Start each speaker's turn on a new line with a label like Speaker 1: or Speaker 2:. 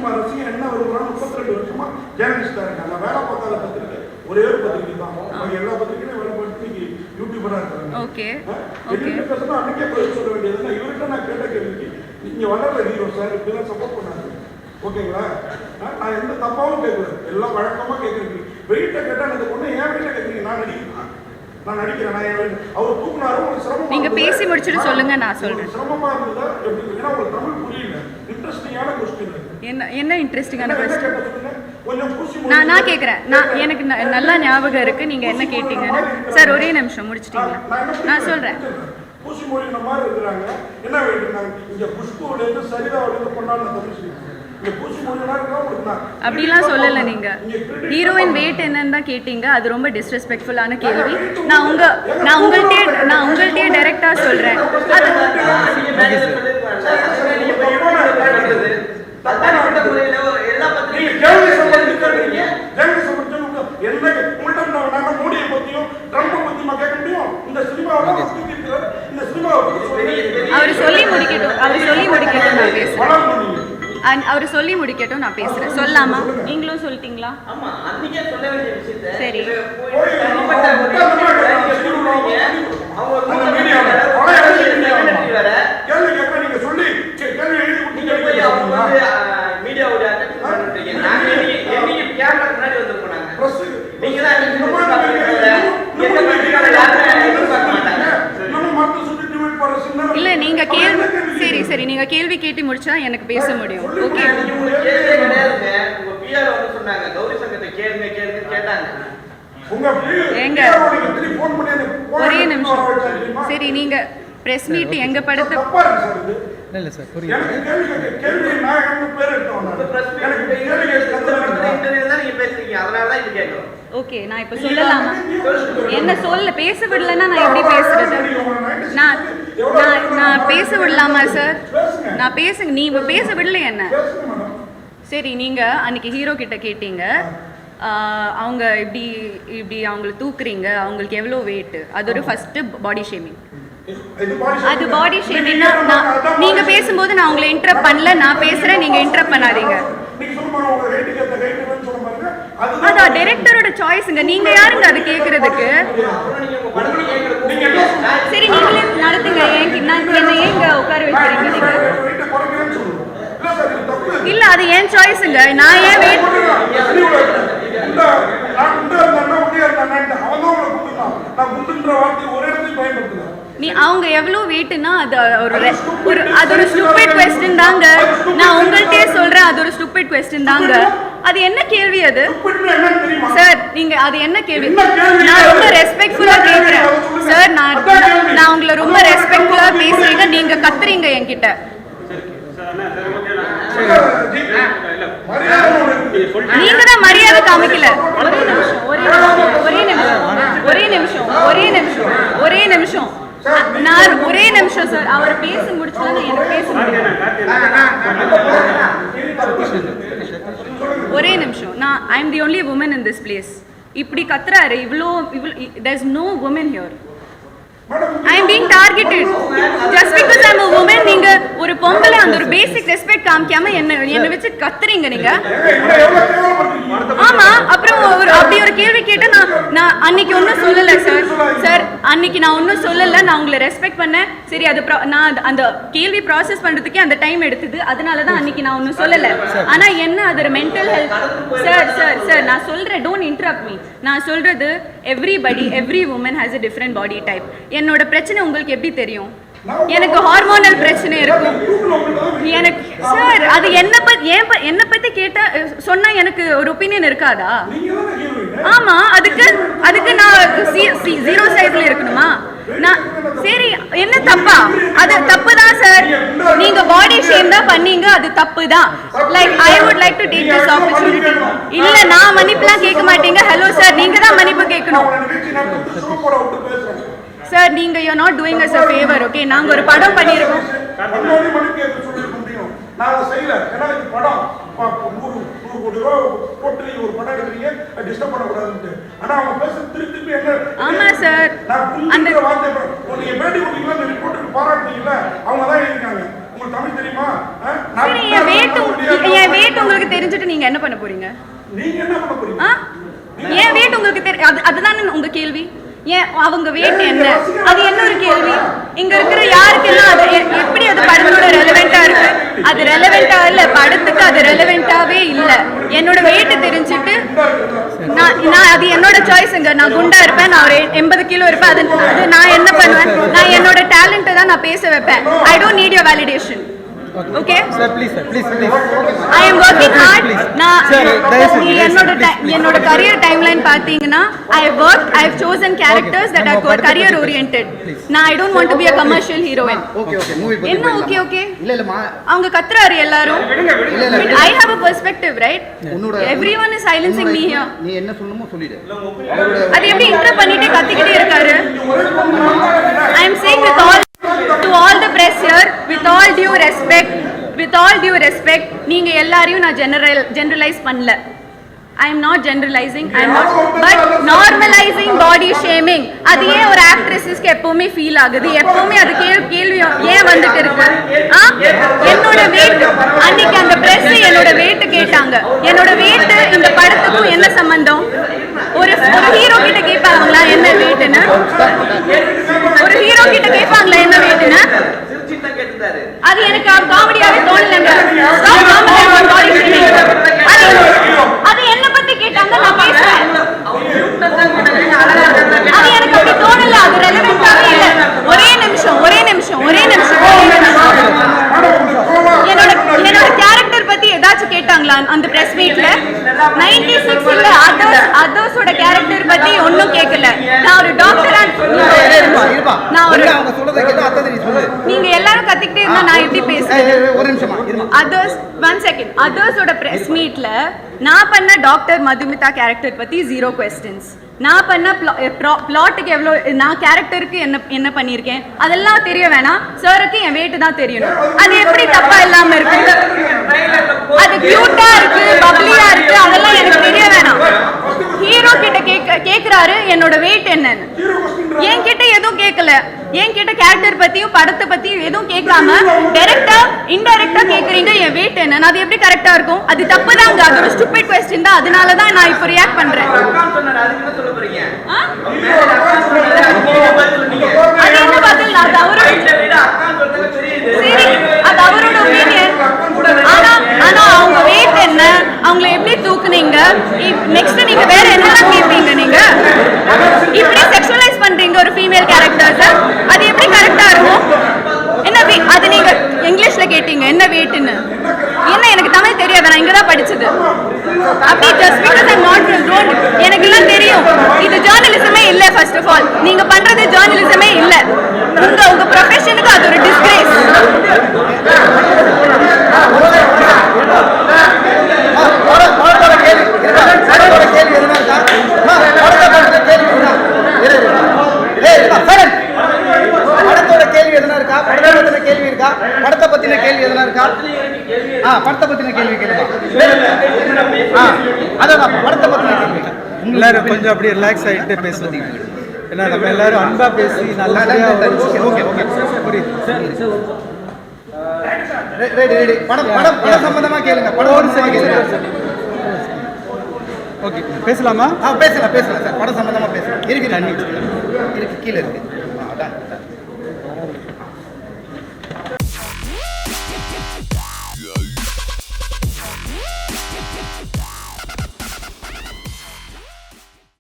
Speaker 1: Cinema ரசிகன் என்ன வருவாங்க 32 வருஷமா ஜேர்னலிஸ்டா இருக்காங்க. நான் வேலை பார்க்காத பத்திரிக்கை ஒரே ஒரு பத்திரிக்கை தான். எல்லா பத்திரிக்கையும் வேலை பார்த்து யூடியூபரா இருக்காங்க.
Speaker 2: ஓகே
Speaker 1: என்கிட்ட பேசினா அன்னைக்கே பதில் சொல்ல வேண்டியதுன்னா இவர்கிட்ட நான் கேட்ட கேள்விக்கு நீங்க வளர்ற ஹீரோ சார் இப்படிலாம் சப்போர்ட் பண்ணாரு. ஓகேங்களா? நான் எந்த தப்பாவும் கேட்கல, எல்லாம் வழக்கமா கேட்குறீங்க. வெயிட்ட கேட்டா இந்த பொண்ணு ஏன் வெயிட்ட கேட்குறீங்க? நான் நடிக்கிறேன். அவர் தூக்குனாரு, உங்களுக்கு சிரமம்.
Speaker 2: நீங்க பேசி முடிச்சுட்டு சொல்லுங்க, நான் சொல்றேன்.
Speaker 1: சிரமமா இருந்ததா எப்படி? ஏன்னா உங்களுக்கு தமிழ் புரியல. இன்ட்ரெஸ்டிங்கான கொஸ்டின்.
Speaker 2: என்ன இன்ட்ரெஸ்டிங்கான கொஸ்டின்?
Speaker 1: கொஞ்சம் பூசி
Speaker 2: நான் கேட்குறேன். எனக்கு நல்லா ஞாபகம் இருக்கு நீங்க என்ன கேட்டீங்கன்னு. சார் ஒரே நிமிஷம் முடிச்சிட்டீங்களா? நான் சொல்றேன்.
Speaker 1: பூசி மொழின மாதிரி இருக்கிறாங்க. என்ன வேண்டியிருந்தாங்க? இங்க புஷ்புலேருந்து சரிதாவிலேருந்து கொண்டாடின தமிழ் சினிமா
Speaker 2: அப்படிலாம் சொல்லல. நீங்க ஹீரோயின் வெயிட் என்னன்னு தான் கேட்டீங்க. அது ரொம்ப டிஸ்ரெஸ்பெக்ட்ஃபுல்லான கேள்வி. நான் உங்கள்கிட்டயே டைரக்டா சொல்றேன். அவர் சொல்லி முடிக்கட்டும், நான் பேசுறேன். சொல்லலாமா? நீங்களும் சொல்லிட்டீங்களா? சரி. இல்ல நீங்க சரி நீங்க கேள்வி கேட்டு முடிச்சா எனக்கு பேச முடியும். ஓகே. ஒரே நிமிஷம். சரி நீங்க பிரஸ் மீட் எங்க படத்தை
Speaker 3: இல்ல சார் புரியுது.
Speaker 2: ஓகே நான் இப்ப சொல்லலாமா? என்ன பேச விடலன்னா நான் எப்படி பேசுறது? நான் பேச விடலாமா சார்? நீ பேச விடல என்ன? சரி நீங்க அன்னைக்கு ஹீரோ கிட்ட கேட்டீங்க, அவங்க இப்படி அவங்களை தூக்குறீங்க, அவங்களுக்கு எவ்வளோ வெயிட், அது ஒரு ஃபர்ஸ்ட் பாடி ஷேமிங். அது பாடி ஷேமிங்னா நீங்க பேசும்போது நான் உங்களை இன்டரப்ட் பண்ணல, நான் பேசுறேன், நீங்க இன்டரப்ட் பண்ணாதீங்க. அதான் டைரக்டரோட சாய்ஸ்ங்க. நீங்க யாருங்க அது கேக்குறதுக்கு? சரி நீங்களே நடத்துங்க. என்ன ஏங்க உட்கார வைக்கிறீங்க நீங்க? இல்ல அது ஏன் சாய்ஸ்ங்க. நான் ஏன் வெயிட் நீ அவங்க எவ்வளவு வெயிட்னா அது ஒரு ஸ்டூபிட் क्वेश्चन தாங்க. நான் உங்கள்கிட்டயே சொல்றேன், அது ஒரு ஸ்டூபிட் क्वेश्चन தாங்க. அது என்ன கேள்வி அது? சார் நீங்க அது என்ன கேள்வி? நான் ரொம்ப ரெஸ்பெக்ட்ஃபுல்லா கேக்குறேன் சார். நான் உங்களை ரொம்ப ரெஸ்பெக்ட்ஃபுல்லா பேசுறீங்க, நீங்க கத்துறீங்க என்கிட்ட. நீங்க தான் மரியாதை காமிக்கல. ஒரே நிமிஷம் நான் ஒரே நிமிஷம் சார். அவர் பேச முடிச்சா எனக்கு பேச முடியும். ஒரே நிமிஷம். I am the only woman in this place. இப்படி கத்துறாரு இவ்வளோ there is no woman here. I am being targeted just because I am a woman. நீங்க ஒரு பொம்பளை அந்த ஒரு பேசிக் ரெஸ்பெக்ட் காமிக்காம என்ன வச்சு கத்துறீங்க நீங்க. ஆமா அப்புறம் அப்படி ஒரு கேள்வி கேட்டா நான் அன்னைக்கு ஒன்றும் சொல்லல சார். அன்னைக்கு நான் ஒன்றும் சொல்லல. நான் உங்களை ரெஸ்பெக்ட் பண்ணேன். சரி அது நான் அந்த கேள்வி ப்ராசஸ் பண்றதுக்கே அந்த டைம் எடுத்தது. அதனால தான் அன்னைக்கு நான் ஒன்றும் சொல்லல. ஆனா என்ன அது மென்டல் ஹெல்த் சார் நான் சொல்றேன். Don't interrupt me. நான் சொல்றது every woman has a different body type. என்னோட பிரச்சனை உங்களுக்கு எப்படி தெரியும்? எனக்கு ஹார்மோனல் பிரச்சனை இருக்கும். எனக்கு சார் அது என்ன பத்தி கேட்டா சொன்னா எனக்கு ஒரு ஒப்பீனியன் இருக்காதா? ஆமா அதுக்கு நான் ஜீரோ சைடுல இருக்கணுமா? நான் சரி என்ன தப்பா? அது தப்பு தான் சார். நீங்க பாடி ஷேம் தான் பண்ணீங்க, அது தப்பு தான். Like I would like to take this opportunity. இல்ல நான் மன்னிப்புலாம் கேட்க மாட்டீங்க. ஹலோ சார் நீங்க தான் மன்னிப்பு கேட்கணும் சார். நீங்க you are not doing us a favor. Okay நாங்க ஒரு படம் பண்ணிருக்கோம்.
Speaker 1: நான் செய்யல. ஏன்னா இது படம் 100 கோடி ரூபா போட்டு நீங்க ஒரு படம் எடுக்கிறீங்க, டிஸ்டர்ப் பண்ணக்கூடாதுன்னு. ஆனா அவங்க பேச திருப்பி என்ன?
Speaker 2: ஆமா சார்
Speaker 1: அந்த வார்த்தை நீங்க பேட்டி கொடுத்தீங்களா, அந்த ரிப்போர்ட்டுக்கு பாராட்டுனீங்கல்ல, அவங்க தான் எழுதிருக்காங்க. உங்களுக்கு தமிழ் தெரியுமா?
Speaker 2: சரி என் வெயிட் உங்களுக்கு தெரிஞ்சுட்டு நீங்க என்ன பண்ண போறீங்க?
Speaker 1: நீங்க என்ன பண்ண போறீங்க?
Speaker 2: ஏன் வெயிட் உங்களுக்கு அதுதானே உங்க கேள்வி. ஏன் அவங்க வெயிட் என்ன? அது என்ன ஒரு கேள்வி? இங்க இருக்கிற யாருக்கெல்லாம் அது எப்படி அது படத்தோட ரெலவெண்டா இருக்கு? அது ரெலவெண்டா இல்ல, படத்துக்கு அது ரெலவெண்டாவே இல்ல. என்னோட வெயிட் தெரிஞ்சுட்டு நான் அது என்னோட சாய்ஸ்ங்க. நான் குண்டா இருப்பேன், நான் ஒரு 80 கிலோ இருப்பேன். அது நான் என்ன பண்ணுவேன்? நான் என்னோட டேலண்ட்டை தான் நான் பேச வைப்பேன். I don't need your validation. Okay sir, please I am working hard. என்னோட career timeline பாத்தீங்கன்னா I have chosen characters that are career oriented. I don't want to be a commercial heroine. என்ன okay இல்ல அவங்க கத்துறாரு எல்லாரும். I have a perspective, right? Everyone is silencing me here.
Speaker 4: நீ என்ன சொல்லணுமோ சொல்லிடு.
Speaker 2: அது எப்படி இன்ட்ரோ பண்ணிட்டே கத்திக்கிட்டே இருக்காரு? I am saying to all the press here, with all due respect, நீங்க எல்லாரையும் நான் generalize பண்ணல. I am not generalizing, but normalizing body shaming. அது ஏன் ஒரு ஆக்ட்ரஸஸ்க்கு எப்பவுமே ஃபீல் ஆகுது? எப்பவுமே அது கேள்வி ஏன் வந்துட்டு இருக்கு? என்னோட weight அன்னைக்கு அந்த பிரஸ் என்னோட weight கேட்டாங்க. என்னோட weight இந்த படத்துக்கும் என்ன சம்பந்தம்? ஒரு ஹீரோ கிட்ட கேட்பாங்களா என்ன வெயிட்னு? ஒரு ஹீரோ கிட்ட கேட்பாங்களா என்ன வெயிட்னு? அது எனக்கு காமெடியாவே தோணலங்க. அது என்ன பத்தி கேட்டாங்க, நான் பேசுறேன். அது எனக்கு அப்படி தோணல, அது ரெலவெண்டாவே இல்ல. ஒரே நிமிஷம் என்னோட கேரக்டர் பத்தி ஏதாச்சும் கேட்டாங்களா அந்த பிரஸ் மீட்ல? 96 அதர்ஸோட கேரக்டர் பத்தி ஒன்னும் கேட்கல. நான் ஒரு டாக்டரா நீங்க எல்லாரும் கத்திக்கிட்டே இருந்தா நான் எப்படி பேசுறேன்? அதர்ஸோட பிரஸ் மீட்ல நான் பண்ண டாக்டர் மதுமிதா கேரக்டர் பத்தி 0 questions. நான் பண்ண பிளாட்டுக்கு எவ்வளவு, நான் கேரக்டருக்கு என்ன பண்ணிருக்கேன் அதெல்லாம் தெரிய வேணாம். சாருக்கு என் வெயிட் தான் தெரியணும். அது எப்படி தப்பா இல்லாம இருக்கு? அது கியூட்டா இருக்கு, பப்ளியா இருக்கு, அதெல்லாம் எனக்கு தெரிய வேணாம். ஹீரோ கிட்ட கேக்குறாரு என்னோட வெயிட் என்னன்னு. என்கிட்ட எதுவும் கேட்கல. என்கிட்ட கேரக்டர் பத்தியும் படத்தை பத்தியும் எதுவும் கேட்காம டைரக்டா இன்டைரக்டா கேக்குறீங்க என் வெயிட் என்னன்னு. அது எப்படி கரெக்டா இருக்கும்? அது தப்புதாங்க. அது ஒரு ஸ்டூபிட் क्वेश्चन தான். அதனால தான் நான் இப்போ ரியாக்ட் பண்றேன். அது என்ன பதில்? அது அவரோட ஒப்பீனியன். ஆனா அவங்க வெயிட் என்ன, அவங்களை எப்படி தூக்குனீங்க, நெக்ஸ்ட் நீங்க வேற என்னெல்லாம் கேட்பீங்க? நீங்க இப்படி செக்ஷுவலைஸ் பண்றீங்க ஒரு ஃபீமேல் கேரக்டர்ஸ். அது எப்படி கரெக்டா இருக்கும்? என்ன அது நீங்க இங்கிலீஷ்ல கேட்டீங்க என்ன வெயிட்னு. என்ன எனக்கு தமிழ் தெரியாது, நான் இங்கதான் படிச்சது. அப்படி just because I not from எனக்கு எல்லாம் தெரியும். இது ஜர்னலிசமே இல்ல. ஃபர்ஸ்ட் ஆஃப் ஆல் நீங்க பண்றது ஜர்னலிசமே இல்ல. உங்க ப்ரொஃபஷனுக்கு அது ஒரு டிஸ்கிரேஸ்.
Speaker 4: படத்தை பத்தின கேள்வி எதனா இருக்கா? படத்தை பத்தின கேள்வி கேளுங்க. அதான் படத்தை பத்தின கேள்வி.
Speaker 3: எல்லாரும் கொஞ்சம் அப்படியே ரிலாக்ஸ் ஆகிட்டு பேசுவாங்க. ஏன்னா நம்ம எல்லாரும் அன்பா பேசி நல்லா
Speaker 4: படம் சம்பந்தமா கேளுங்க. படம் கேளுங்க.
Speaker 3: ஓகே பேசலாமா?
Speaker 4: பேசலாம் சார். படம் சம்பந்தமா பேசலாம். இருக்கு தண்ணி இருக்கு, கீழே இருக்கு.